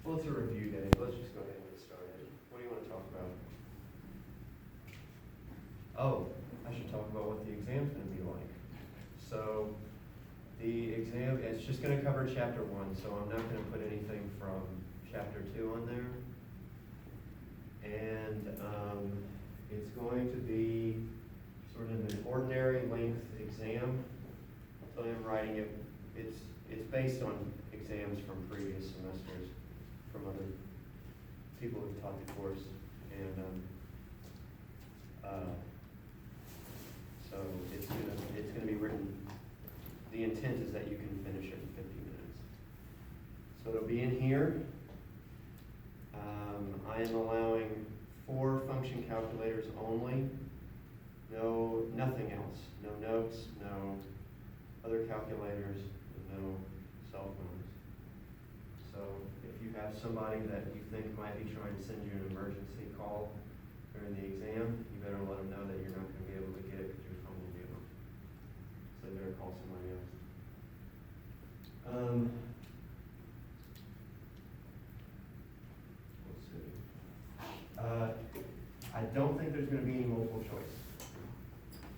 Well, it's a review day. Let's just go ahead and get started. What do you want to talk about? Oh, I should talk about what the exam's going to be like. So, the exam, it's just going to cover chapter 1, so I'm not going to put anything from chapter 2 on there. And it's going to be sort of an ordinary length exam. So I'm writing it, it's based on exams from previous semesters, from other people who've taught the course. And so it's gonna be written, the intent is that you can finish it in 50 minutes. So it'll be in here. I am allowing 4 function calculators only. Nothing else. No notes, no other calculators, no cell phones. So if you have somebody that you think might be trying to send you an emergency call during the exam, you better let them know that you're not going to be able to get it because your phone will be on. So you better call somebody else. Let's see. I don't think there's going to be any multiple choice.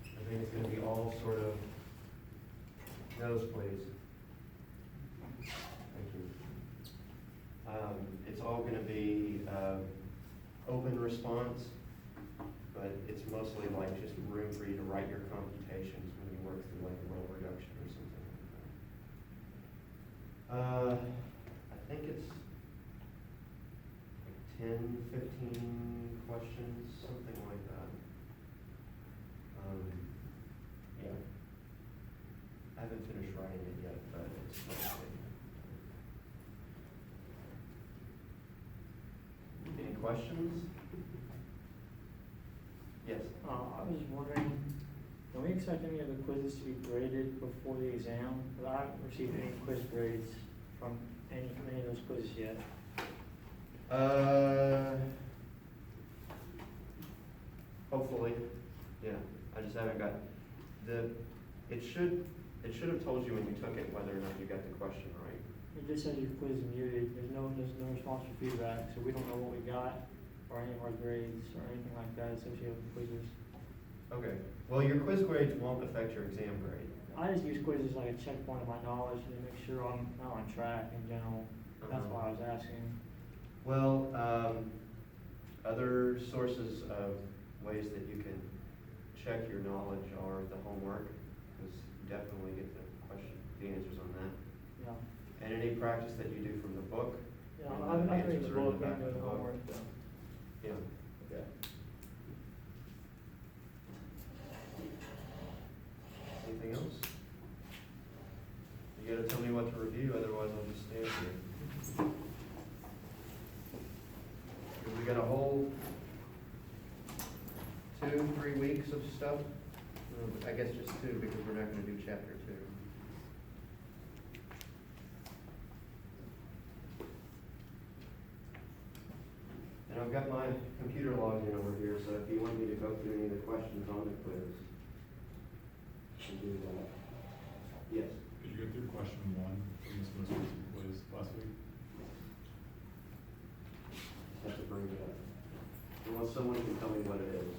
I think it's going to be all sort of nose, please. Thank you. It's all going to be open response, but it's mostly like just room for you to write your computations when you work through like a roll reduction or something like that. I think it's like 10, 15 questions, something like that. Yeah. I haven't finished writing it yet, but it's mostly. Any questions? Yes. I was wondering, can we expect any of the quizzes to be graded before the exam? Because I haven't received any quiz grades from any of those quizzes yet. Hopefully, yeah. I just haven't got it should have told you when you took it whether or not you got the question right. It just says your quiz is muted. There's no response or feedback, so we don't know what we got or any of our grades or anything like that associated with quizzes. Okay. Well, your quiz grades won't affect your exam grade. I just use quizzes like a checkpoint of my knowledge to make sure I'm not on track in general. That's why I was asking. Well, other sources of ways that you can check your knowledge are the homework, because you definitely get the answers on that. Yeah. And any practice that you do from the book. Yeah, and I'm the reading answers the are in book back and of doing the the book. homework, so. Yeah. Okay. Anything else? You gotta tell me what to review, otherwise I'll just stand here. We got a whole 2-3 weeks of stuff. I guess just 2 because we're not gonna do chapter 2. And I've got my computer logged in over here, so if you want me to go through any of the questions on the quiz, I can do that. Yes? Did you go through question 1 from this most recent quiz last week? Just have to bring it up. Unless someone can tell me what it is.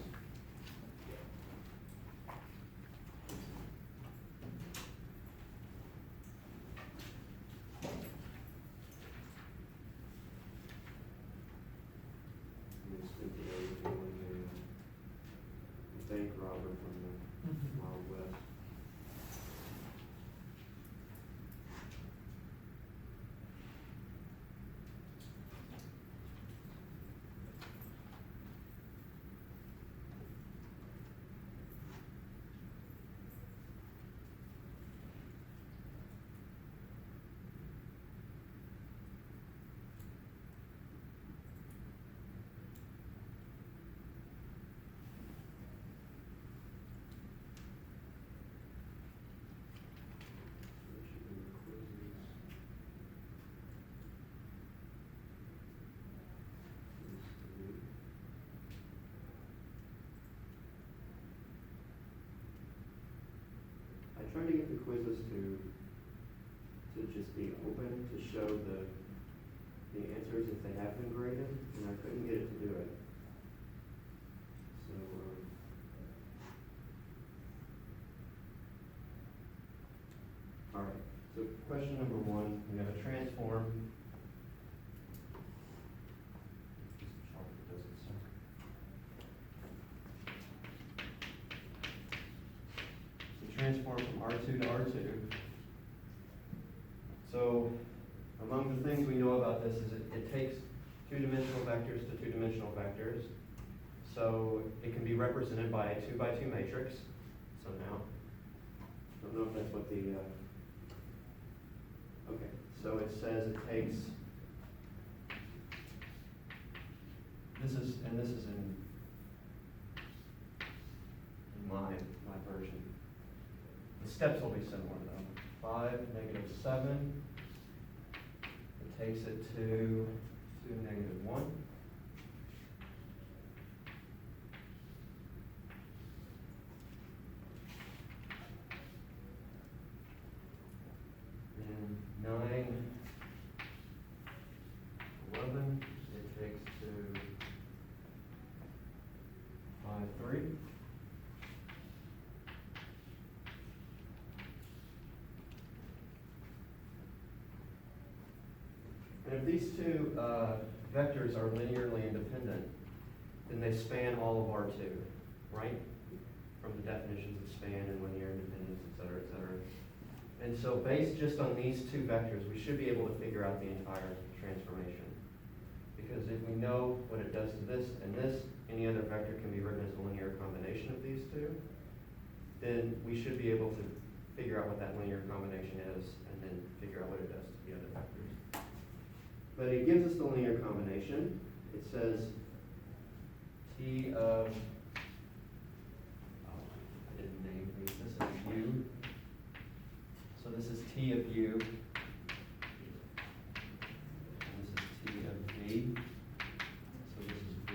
Bank robber from the Wild West. I try to get the quizzes to just be open, to show the the answers if they have been graded, and I couldn't get it to do it. So, all right, so question number one, we have a transform. So transform from R2 to R2. So among the things we know about this is it takes two-dimensional vectors to two-dimensional vectors. So it can be represented by a 2x2 matrix. So now, I don't know if that's what the, okay, so it says it takes, this is in my version. The steps will be similar though. 5, -7. It takes it to 2, -1. And 9, 11, it takes to 5, 3. And if these two vectors are linearly independent, then they span all of R2, right? From the definitions of span and linear independence, et cetera, et cetera. And so based just on these two vectors, we should be able to figure out the entire transformation. Because if we know what it does to this and this, any other vector can be written as a linear combination of these two, then we should be able to figure out what that linear combination is and then figure out what it does to the other vectors. But it gives us the linear combination. It says T of, I didn't name these, this is U. So this is T of U. And this is T of V. So this is V.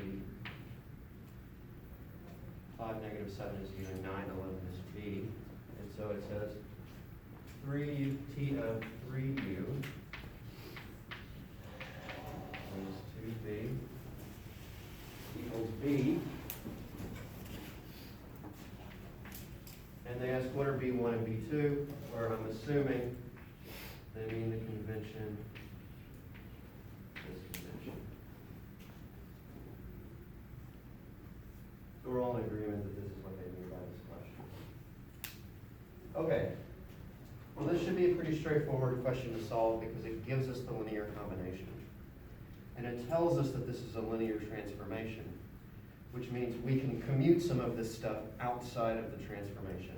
5, -7 is U, and 9, 11 is V. And so it says 3 T of 3U minus 2V equals B. And they ask what are B1 and B2, where I'm assuming they mean the convention, this convention. So we're all in agreement that this is what they mean by this question. Okay. Well, this should be a pretty straightforward question to solve because it gives us the linear combination. And it tells us that this is a linear transformation, which means we can commute some of this stuff outside of the transformation.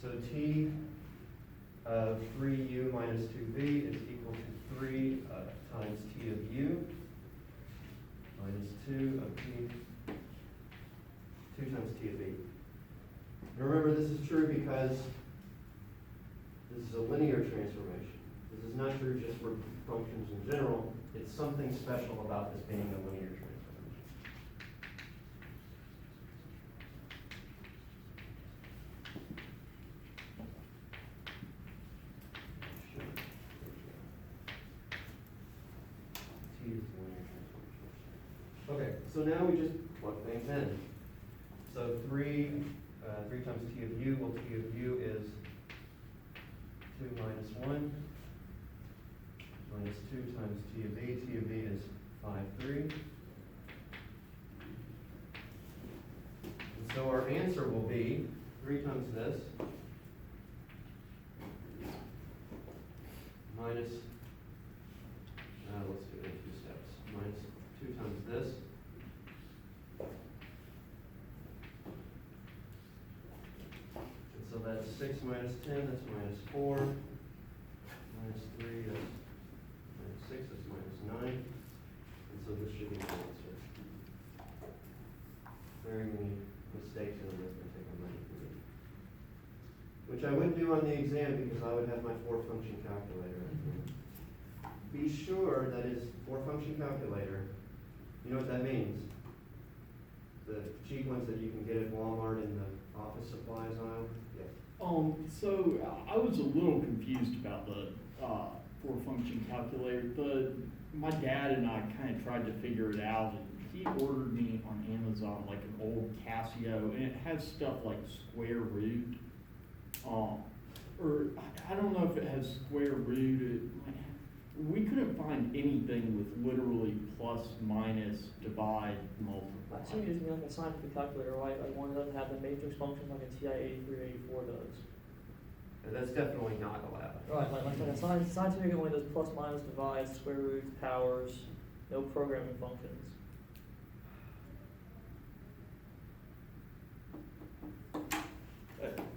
So T of 3U minus 2V is equal to 3 times T of U minus 2 of T, 2 times T of V. And remember, this is true because this is a linear transformation. This is not true just for functions in general. It's something special about this being a linear transformation. T is the linear transformation. Okay, so now we just plug things in. So 3 times T of U, well, T of U is 2 minus 1. Minus 2 times T of V. T of V is 5, 3. And so our answer will be 3 times this minus, let's do it in 2 steps, minus 2 times this and so that's 6 minus 10, that's minus 4, minus 3, that's 6 is minus 9, and so this should be the answer. Very many mistakes in arithmetic on that, which I wouldn't do on the exam because I would have my 4-function calculator. Be sure that is 4-function calculator. You know what that means? The cheap ones that you can get at Walmart in the office supplies aisle? Yes. So I was a little confused about four function calculator. My dad and I kind of tried to figure it out. He ordered me on Amazon like an old Casio, and it has stuff like square root. Or I don't know if it has square root. We couldn't find anything with literally plus, minus, divide, multiply. I assume you're using like a scientific calculator, right? Like one that doesn't have the matrix functions like a TI-83 or 84 does. That's definitely not allowed. Right, like a scientific only does plus, minus, divides, square roots, powers, no programming functions.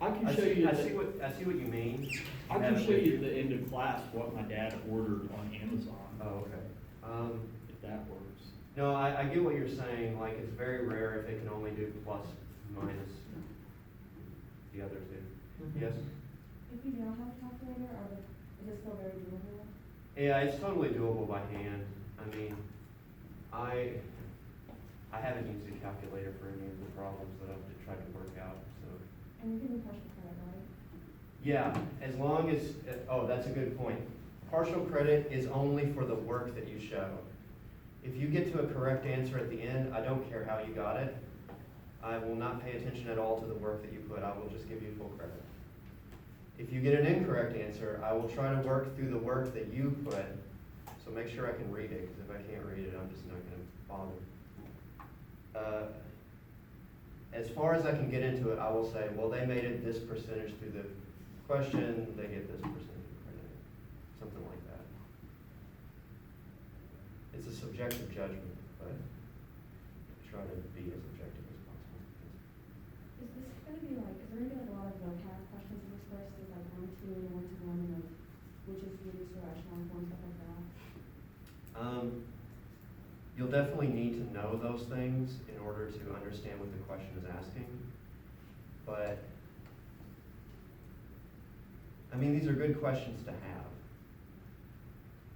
I can show you. I see what you mean. I can show you at the end of class what my dad ordered on Amazon. Oh, okay. If that works. No, I get what you're saying, like, it's very rare if it can only do plus, minus the other two. Yes? If you don't have a calculator, is it still very doable? Yeah, it's totally doable by hand. I mean, I haven't used a calculator for any of the problems that I've tried to work out, so. And you can do partial credit, right? Yeah, as long as, oh, that's a good point. Partial credit is only for the work that you show. If you get to a correct answer at the end, I don't care how you got it. I will not pay attention at all to the work that you put. I will just give you full credit. If you get an incorrect answer, I will try to work through the work that you put, so make sure I can read it, because if I can't read it, I'm just not going to bother. As far as I can get into it, I will say, well, they made it this percentage through the question, they get this percentage of credit, something like that. It's a subjective judgment, but try to be as objective as possible. Is this gonna be like, is there gonna be like a lot of vocab questions in this course, with like 1 to 1 to 1, and like, which is reduced or echelon form, stuff like that? You'll definitely need to know those things in order to understand what the question is asking. But, I mean, these are good questions to have.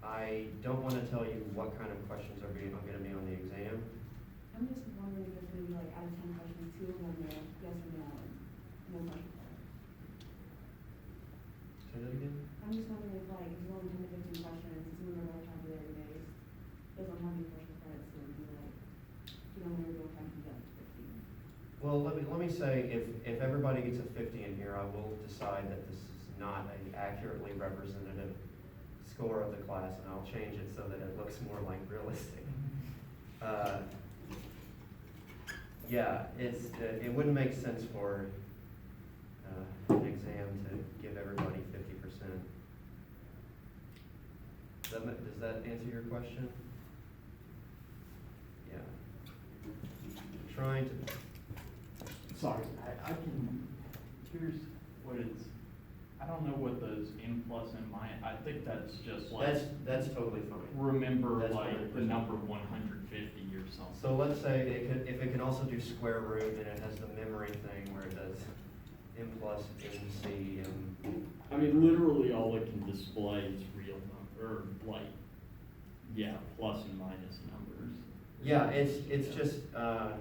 I don't want to tell you what kind of questions are going to be on the exam. I'm just wondering if there's gonna be like, out of 10 questions, 2 of them are yes or no, and no partial credit. Say that again? I'm just wondering if like, if you only 10 to 15 questions, it's more vocabulary based, doesn't have any partial credits, so it'd be like, you don't know your vocab, you get 15. Well, let me say, if everybody gets a 50 in here, I will decide that this is not an accurately representative score of the class, and I'll change it so that it looks more like realistic. Yeah, it wouldn't make sense for an exam to give everybody 50%. Does that answer your question? Yeah. Trying to. Sorry, I can, here's what it's, I don't know what those n plus and minus, I think that's just like. That's totally fine. Remember That's like 100%. the number 150 or something. So let's say if it can also do square root, and it has the memory thing where it does m plus mc and. I mean, literally all it can display is real number, or like, yeah, plus and minus numbers. Yeah, it's just, I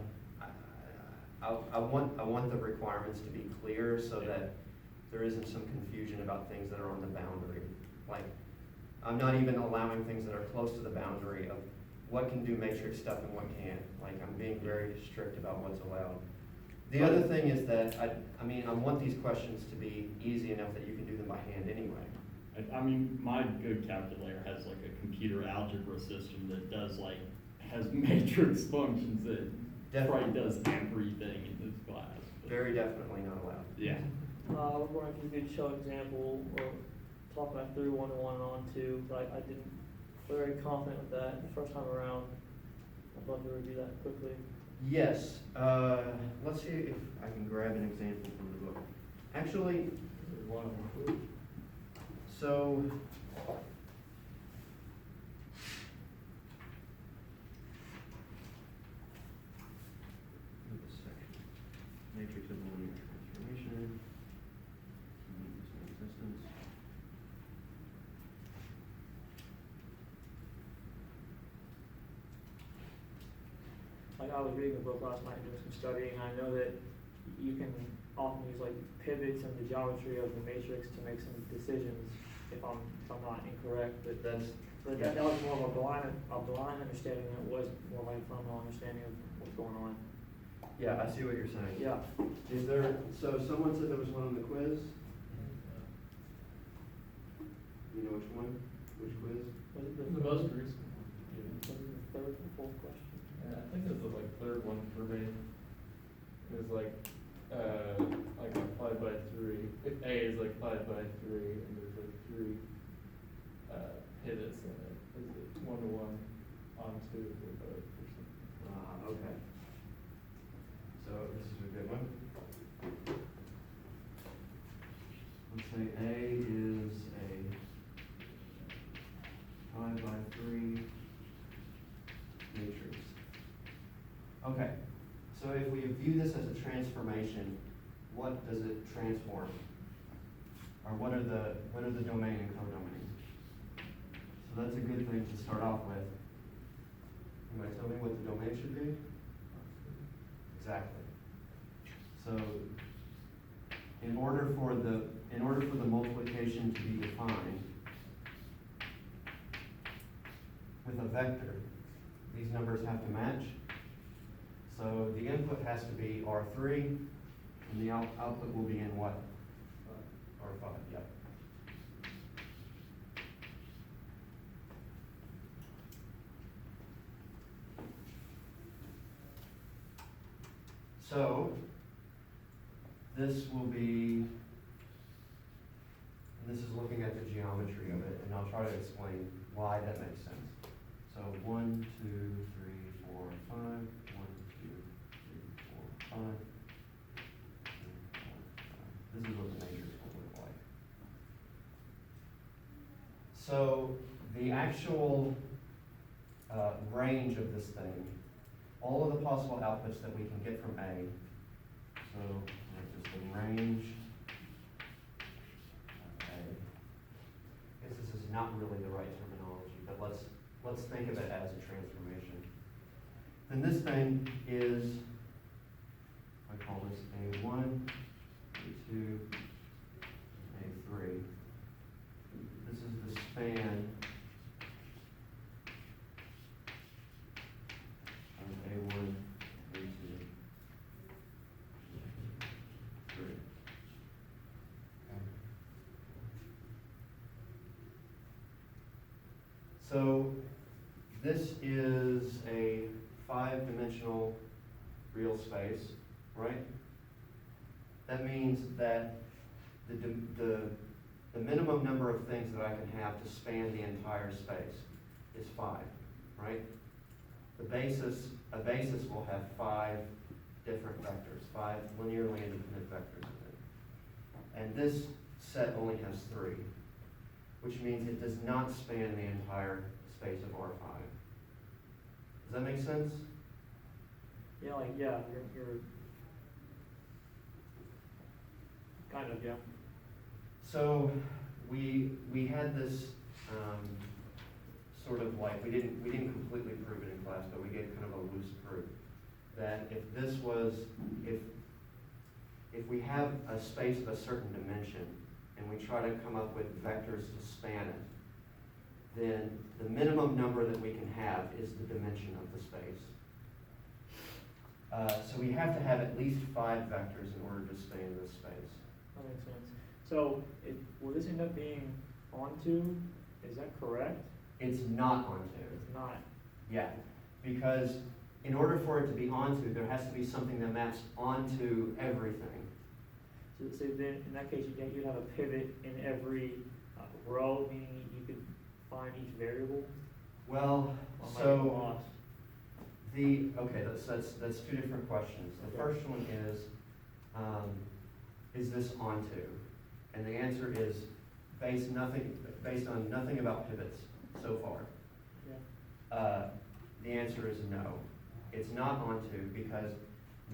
want the requirements to be clear so that there isn't some confusion about things that are on the boundary. Like, I'm not even allowing things that are close to the boundary of what can do matrix stuff and what can't. Like, I'm being very strict about what's allowed. The other thing is that, I want these questions to be easy enough that you can do them by hand anyway. I mean, my good calculator has like a computer algebra system that does like, has matrix functions that probably does everything in this class. but- Very definitely not allowed. Yeah. I was wondering if you could show an example or talk about through 1 to 1 and on 2, but I didn't feel very confident with that the first time around. I'd love to review that quickly. Yes, let's see if I can grab an example from the book. Actually, so, this section, matrix of linear transformation, existence. Like I was reading the book last night doing some studying, and I know that you can often use like pivots and the geometry of the matrix to make some decisions if I'm not incorrect, but That's, but that was more of a blind understanding, than it was more like a fundamental understanding of what's going on. yeah, I see what you're saying. Yeah, Is there, so someone said there was one on the quiz? You know which one? Which quiz? was it The most recent one. was it the third or fourth question? Yeah, I think it was the like third one for me. It was like 5x3. A is like 5x3, and there's like three pivots in it. Is it 1-to-1 onto or both or something? Okay. So this is a good one. Let's say A is a 5x3 matrix. Okay, so if we view this as a transformation, what does it transform? Or what are the domain and codomain? So that's a good thing to start off with. Anybody tell me what the domain should be? Exactly. So in order for the multiplication to be defined with a vector, these numbers have to match. So the input has to be R3, and the output will be in what? R5, yep. So this will be, and this is looking at the geometry of it, and I'll try to explain why that makes sense. So 1, 2, 3, 4, 5, 1, 2, 3, 4, 5. This is what the matrix will look like. So the actual range of this thing, all of the possible outputs that we can get from A, so like just the range of A. I guess this is not really the right terminology, but let's think of it as a transformation. Then this thing is, I call this A1, A2, A3. This is the span of A1, A2, A3. Okay. So this is a 5-dimensional real space, right? That means that the minimum number of things that I can have to span the entire space is 5, right? A basis will have 5 different vectors, 5 linearly independent vectors in it. And this set only has 3, which means it does not span the entire space of R5. Does that make sense? Yeah, like, yeah, you're kind of, yeah. So we had this sort of like, we didn't completely prove it in class, but we gave kind of a loose proof that if this was, if we have a space of a certain dimension and we try to come up with vectors to span it, then the minimum number that we can have is the dimension of the space. So we have to have at least 5 vectors in order to span this space. That makes sense. So, will this end up being onto? Is that correct? It's not onto. It's not. Yeah, because in order for it to be onto, there has to be something that maps onto everything. So then, in that case, you'd have a pivot in every row, meaning you could find each variable? Well, Or am I getting so lost? okay, that's 2 different questions. The Okay. first one is this onto? And the answer is based on nothing about pivots so far. Yeah. The answer is no. It's not onto because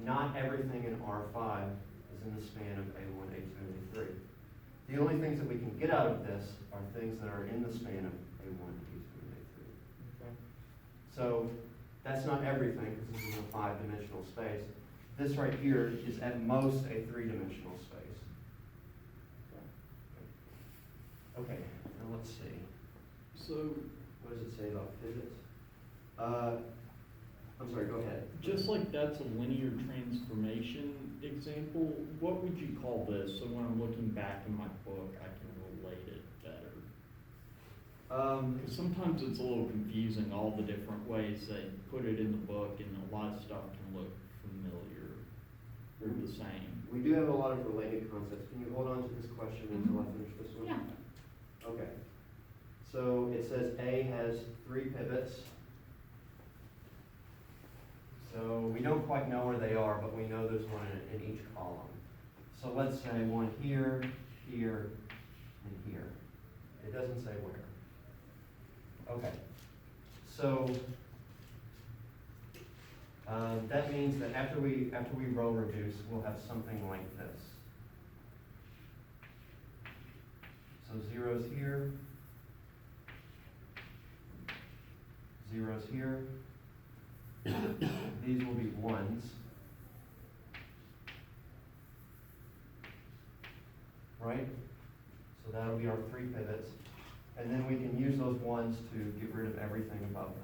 not everything in R5 is in the span of A1, A2, and A3. The only things that we can get out of this are things that are in the span of A1, A2, and A3. Okay. So that's not everything because this is a 5-dimensional space. This right here is at most a 3-dimensional space. Okay, let's see, So, what does it say about pivots? I'm sorry, go ahead. just like that's a linear transformation example, what would you call this? So when I'm looking back in my book, I can relate it better. Because sometimes it's a little confusing, all the different ways they put it in the book, and a lot of stuff can look familiar or the same. We do have a lot of related concepts. Can you hold on to this question until I finish this one? Yeah. Okay. So it says A has 3 pivots. So we don't quite know where they are, but we know there's one in each column. So let's say one here, here, and here. It doesn't say where. Okay. So that means that after we row reduce, we'll have something like this. So 0's here, 0's here. These will be 1's. Right? So that'll be our 3 pivots. And then we can use those 1's to get rid of everything above them.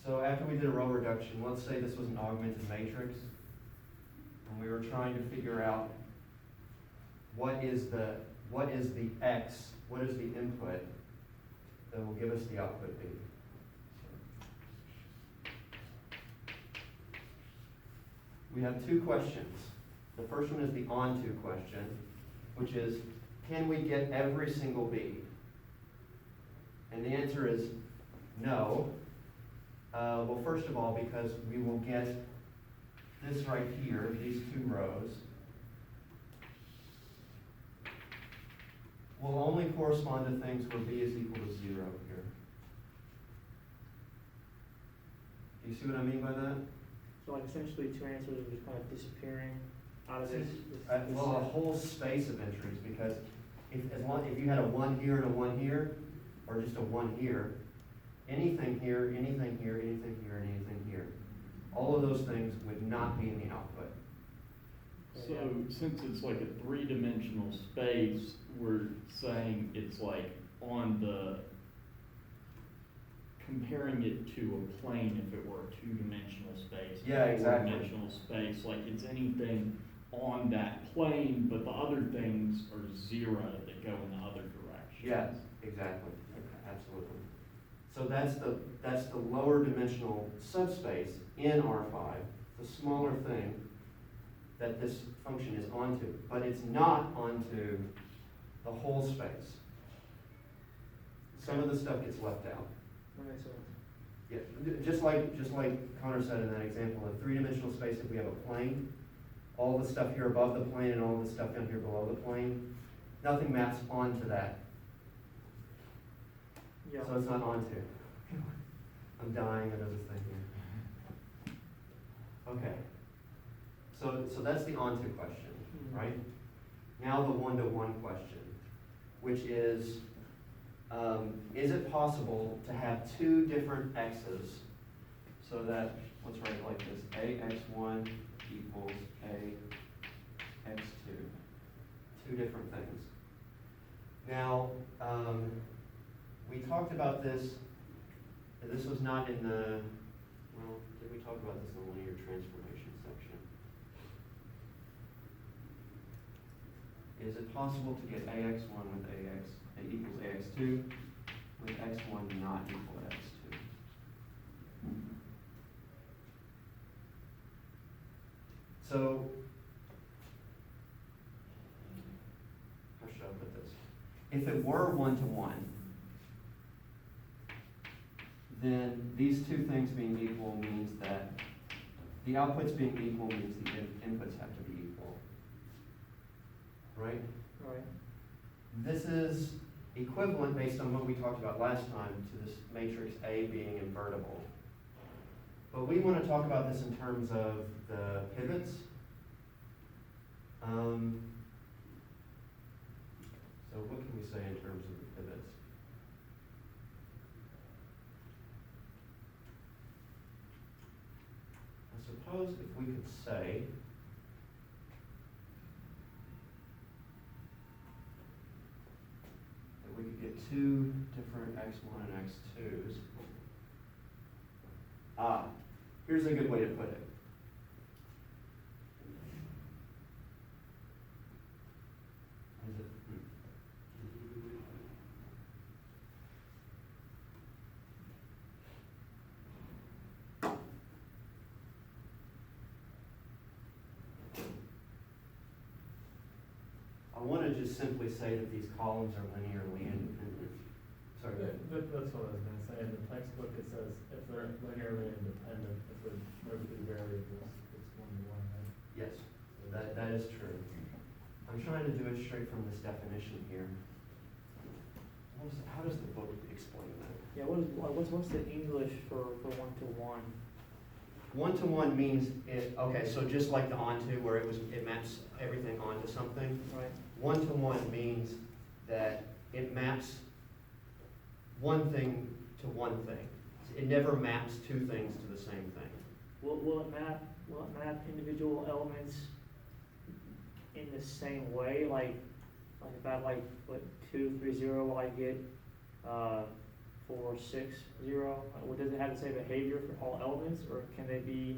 So after we did a row reduction, let's say this was an augmented matrix, and we were trying to figure out what is the x, what is the input that will give us the output B. We have 2 questions. The first one is the onto question, which is, can we get every single B? And the answer is no. Well, first of all, because we will get this right here, these 2 rows, will only correspond to things where B is equal to 0 here. Do you see what I mean by that? So like essentially 2 answers are just kind of disappearing out of this. Well, a whole space of entries, because if you had a 1 here and a 1 here, or just a 1 here, anything here, anything here, anything here, and anything here, all of those things would not be in the output. So since it's like a 3-dimensional space, we're saying it's like on the, comparing it to a plane if it were a 2-dimensional space. Yeah, exactly. 4-dimensional space, like it's anything on that plane, but the other things are 0 that go in the other direction. Yes, exactly. Absolutely. So that's the lower dimensional subspace in R5, the smaller thing that this function is onto, but it's not onto the whole space. Some of the stuff gets left out. That makes sense. Yeah, just like Connor said in that example, a 3-dimensional space, if we have a plane, all the stuff here above the plane and all the stuff down here below the plane, nothing maps onto that. Yeah. So it's not onto. I'm dying under this thing here. Okay. So that's the onto question, right? Now the one-to-one question, which is it possible to have 2 different x's so that, let's write it like this, ax1 equals ax2, 2 different things. Now, we talked about this, this was not in the, well, did we talk about this in the linear transformation section? Is it possible to get ax1 with equals ax2 with x1 not equal to x2? So, how should I put this? If it were 1-to-1, then these 2 things being equal means that the outputs being equal means the inputs have to be equal. Right? Right. This is equivalent, based on what we talked about last time, to this matrix A being invertible. But we want to talk about this in terms of the pivots. So what can we say in terms of the pivots? I suppose if we could say two different x1 and x2s. Here's a good way to put it. Is it- I want to just simply say that these columns are linearly independent. Sorry. That's what I was gonna say, in the textbook it says if they're linearly independent, if they're mostly variables, it's 1-to-1, right? Yes, that is true. I'm trying to do it straight from this definition here. How does the book explain that? Yeah, what's the English for one-to-one? One-to-one means okay, so just like the onto where it maps everything onto something. Right. One-to-one means that it maps one thing to one thing. It never maps two things to the same thing. Will it map individual elements in the same way? Like if I have like, what, 2, 3, 0, will I get 4, 6, 0? Or does it have the same behavior for all elements, or can they be,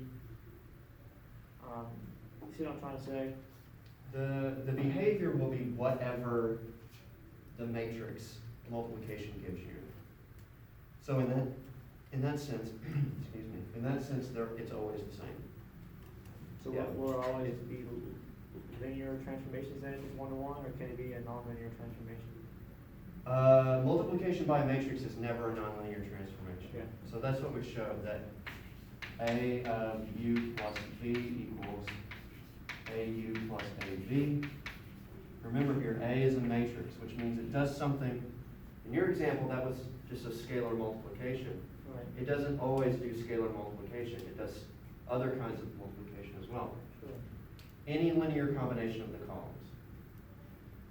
you see what I'm trying to say? The behavior will be whatever the matrix multiplication gives you. So in that sense, excuse me, in that sense, it's always the same. So Yeah. will it always be linear transformations then if it's one-to-one, or can it be a nonlinear transformation? Multiplication by a matrix is never a nonlinear transformation. Okay. So that's what we showed, that A of u plus v equals AU plus AV. Remember here, A is a matrix, which means it does something. In your example, that was just a scalar multiplication. Right. It doesn't always do scalar multiplication. It does other kinds of multiplication as well. Sure. Any linear combination of the columns.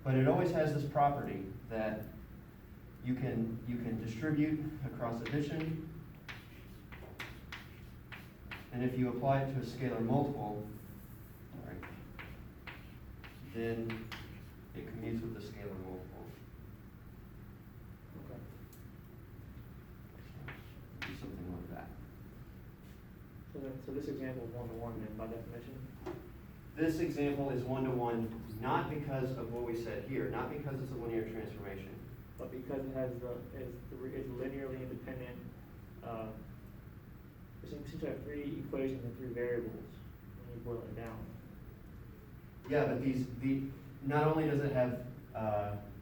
But it always has this property that you can distribute across addition, and if you apply it to a scalar multiple, right, then it commutes with the scalar multiple. Okay. Do something like that. So this example is one-to-one then by definition? This example is one-to-one, not because of what we said here, not because it's a linear transformation. But because it has it's linearly independent, since you have 3 equations and 3 variables, when you boil it down. Yeah, but not only does it have,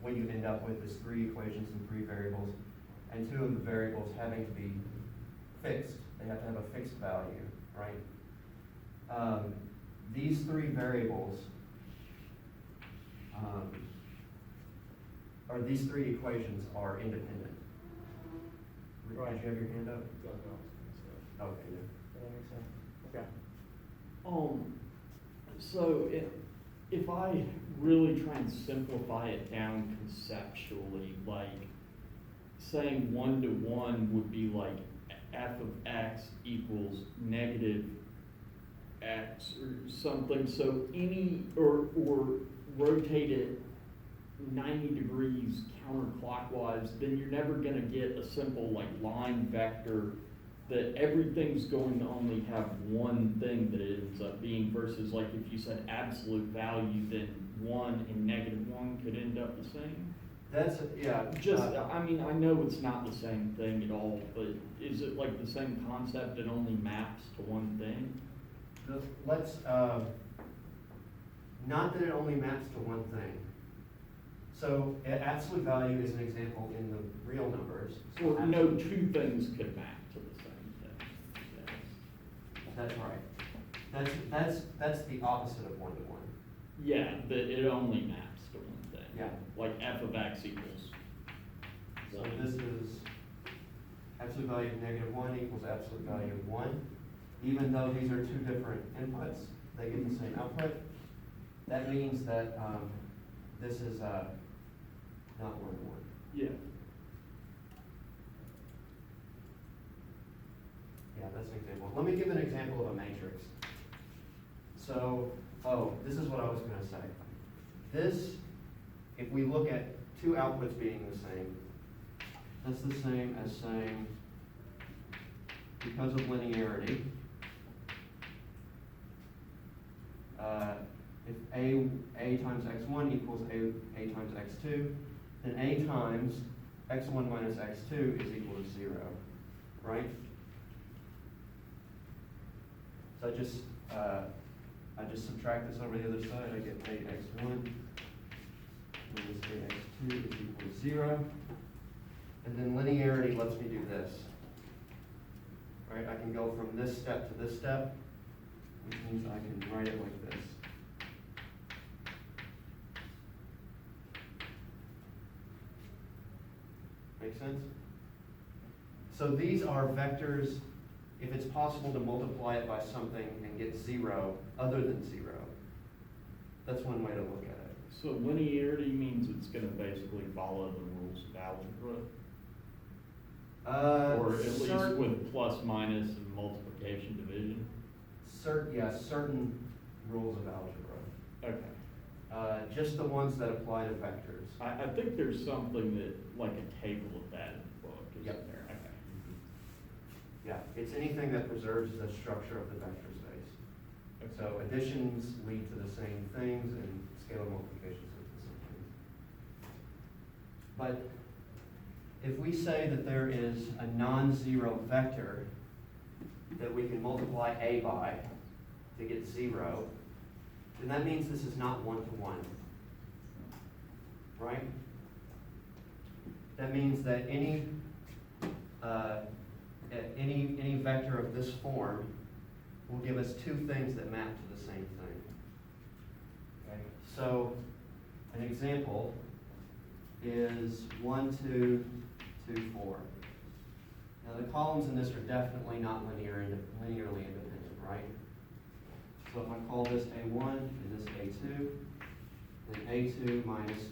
what you end up with is 3 equations and 3 variables, and 2 of the variables having to be fixed. They have to have a fixed value, right? These 3 variables, or these 3 equations are independent. Right. Did you have your hand up? That's what I was gonna say. Okay, yeah. Does that make sense? Okay. So if I really try and simplify it down conceptually, like saying 1-to-1 would be like f of x equals negative x or something. So or rotate it 90 degrees counterclockwise, then you're never gonna get a simple like line vector that everything's going to only have one thing that it ends up being, versus like if you said absolute value, then 1 and -1 could end up the same. That's, yeah. I mean, I know it's not the same thing at all, but is it like the same concept that only maps to one thing? Let's, not that it only maps to one thing. So absolute value is an example in the real numbers. Or no two things could map to the same thing. Yes. That's right. That's the opposite of 1-to-1. Yeah, that it only maps to one thing. Yeah. Like f of x equals. So this is absolute value of -1 equals absolute value of 1. Even though these are 2 different inputs, they get the same output. That means that this is not 1-to-1. Yeah. Yeah, that's an example. Let me give an example of a matrix. So, this is what I was going to say. This, if we look at 2 outputs being the same, that's the same as saying, because of linearity, if a times x1 equals a times x2, then a times x1 minus x2 is equal to 0, right? So I just subtract this over the other side, I get a x1 minus a x2 is equal to 0. And then linearity lets me do this. Right, I can go from this step to this step, which means I can write it like this. Make sense? So these are vectors, if it's possible to multiply it by something and get 0 other than 0. That's one way to look at it. So linearity means it's gonna basically follow the rules of algebra? Or at least with plus, minus, and multiplication, division? Certain rules of algebra. Okay. Just the ones that apply to vectors. I think there's something that, like a table of that in the book, isn't Yep. there? Okay. Yeah, it's anything that preserves the structure of the vector space. Okay. So additions lead to the same things, and scalar multiplications lead to the same things. But if we say that there is a non-zero vector that we can multiply a by to get 0, then that means this is not one-to-one, right? That means that any vector of this form will give us two things that map to the same thing. Okay, so an example is 1, 2, 2, 4. Now the columns in this are definitely not linearly independent, right? So if I call this A1 and this A2, then A2 minus